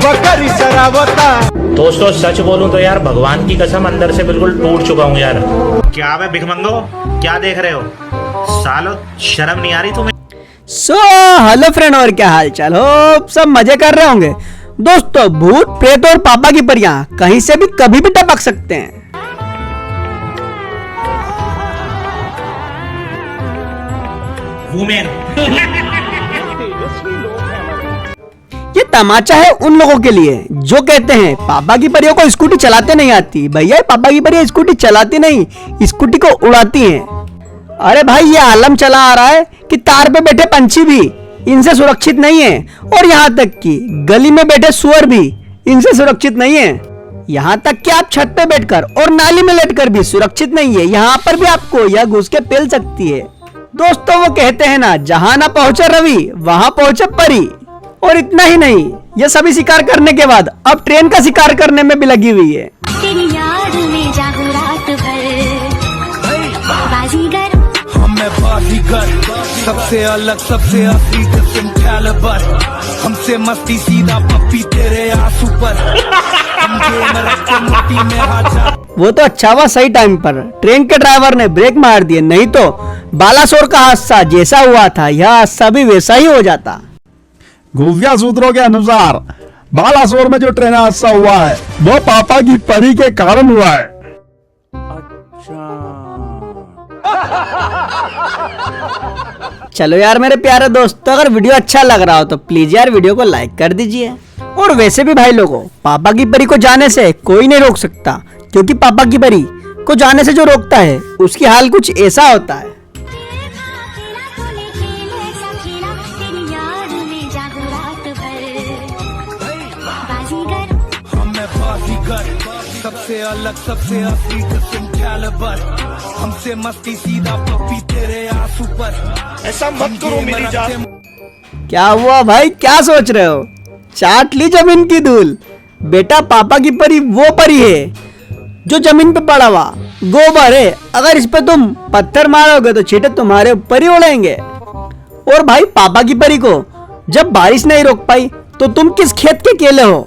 बकरी चरावता। दोस्तों सच बोलूं तो यार भगवान की कसम अंदर से बिल्कुल टूट चुका हूँ यार। क्या बे भिखमंगो, क्या देख रहे हो? सालो शर्म नहीं आ रही तुम्हें? हेलो फ्रेंड, और क्या हाल चाल हो? सब मजे कर रहे होंगे। दोस्तों भूत प्रेत और पापा की परियां कहीं से भी कभी भी टपक सकते हैं। ये तमाचा है उन लोगों के लिए जो कहते हैं पापा की परियों को स्कूटी चलाते नहीं आती। भैया पापा की परियां स्कूटी चलाती नहीं, स्कूटी को उड़ाती हैं। अरे भाई ये आलम चला आ रहा है कि तार पे बैठे पंछी भी इनसे सुरक्षित नहीं है, और यहाँ तक कि गली में बैठे सुअर भी इनसे सुरक्षित नहीं है। यहाँ तक कि आप छत पे बैठकर और नाली में लेटकर भी सुरक्षित नहीं है। यहाँ पर भी आपको यह घुस के पेल सकती है। दोस्तों वो कहते हैं ना, जहाँ ना पहुंचे रवि वहां पहुंचे परी। और इतना ही नहीं, ये सभी शिकार करने के बाद अब ट्रेन का शिकार करने में भी लगी हुई है। तेरी याद में जागूं रात भर, बाजीगर हमें बाजीगर, सबसे अलग सबसे असली किस्म कैलिबर, हमसे मस्ती सीधा पप्पी तेरे आंसू पर। वो तो अच्छा हुआ सही टाइम पर ट्रेन के ड्राइवर ने ब्रेक मार दिए, नहीं तो बालासोर का हादसा जैसा हुआ था यह हादसा भी वैसा ही हो जाता। खुफिया सूत्रों के अनुसार बालासोर में जो ट्रेन हादसा हुआ है वो पापा की परी के कारण हुआ है। चलो यार मेरे प्यारे दोस्तों, अगर वीडियो अच्छा लग रहा हो तो प्लीज यार वीडियो को लाइक कर दीजिए। और वैसे भी भाई लोगों, पापा की परी को जाने से कोई नहीं रोक सकता, क्योंकि पापा की परी को जाने से जो रोकता है उसकी हाल कुछ ऐसा होता है। सबसे अलग सबसे असली किस्म कैलिबर, हमसे मस्ती सीधा पप्पी तेरे आंसू पर। ऐसा मत करो मेरी जान। क्या हुआ भाई, क्या सोच रहे हो? चाट ली जमीन की धूल। बेटा पापा की परी वो परी है जो जमीन पे पड़ा हुआ गोबर है। अगर इस पे तुम पत्थर मारोगे तो चींटे तुम्हारे ऊपर ही उड़ेंगे। और भाई पापा की परी को जब बारिश नहीं रोक पाई तो तुम किस खेत के केले हो?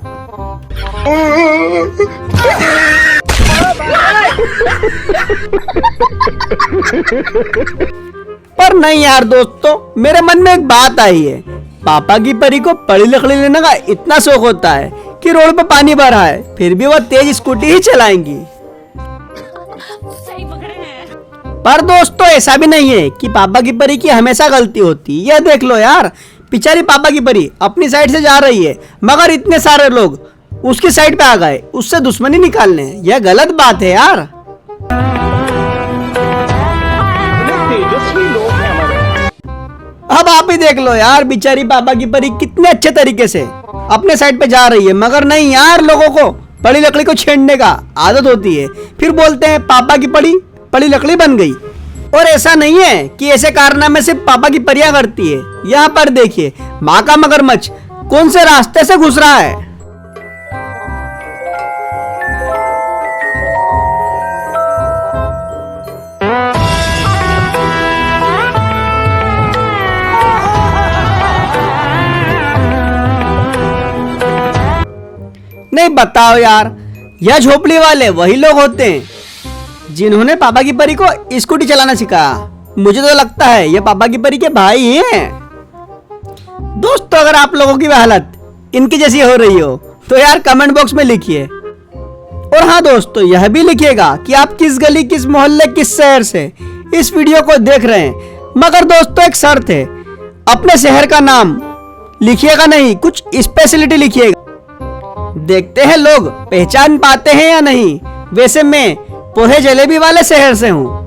पर नहीं यार दोस्तों, मेरे मन में एक बात आई है। पापा की परी को पढ़ी लिखी लेने का इतना शौक होता है कि रोड पे पानी भरा है फिर भी वह तेज स्कूटी ही चलाएंगी। पर दोस्तों ऐसा भी नहीं है कि पापा की परी की हमेशा गलती होती। यह देख लो यार, बेचारी पापा की परी अपनी साइड से जा रही है मगर इतने सारे लोग उसकी साइड पे आ गए उससे दुश्मनी निकालने। यह गलत बात है यार। अब आप ही देख लो यार, बेचारी पापा की परी कितने अच्छे तरीके से अपने साइड पे जा रही है, मगर नहीं यार, लोगों को पड़ी लकड़ी को छेड़ने का आदत होती है। फिर बोलते हैं पापा की पड़ी लकड़ी बन गई। और ऐसा नहीं है कि ऐसे कारनामे सिर्फ पापा की परियां करती है। यहाँ पर देखिए, माँ का मगरमच्छ कौन से रास्ते से घुस रहा है। नहीं बताओ यार, यह झोपड़ी वाले वही लोग होते हैं जिन्होंने पापा की परी को स्कूटी चलाना सिखाया। मुझे तो लगता है ये पापा की परी के भाई ही हैं। दोस्तों अगर आप लोगों की हालत इनकी जैसी हो रही हो तो यार कमेंट बॉक्स में लिखिए। और हाँ दोस्तों, यह भी लिखिएगा कि आप किस गली, किस मोहल्ले, किस शहर से इस वीडियो को देख रहे हैं। मगर दोस्तों एक शर्त है, अपने शहर का नाम लिखिएगा नहीं, कुछ स्पेशलिटी लिखिएगा। देखते हैं लोग पहचान पाते हैं या नहीं। वैसे मैं पोहे जलेबी वाले शहर से हूँ।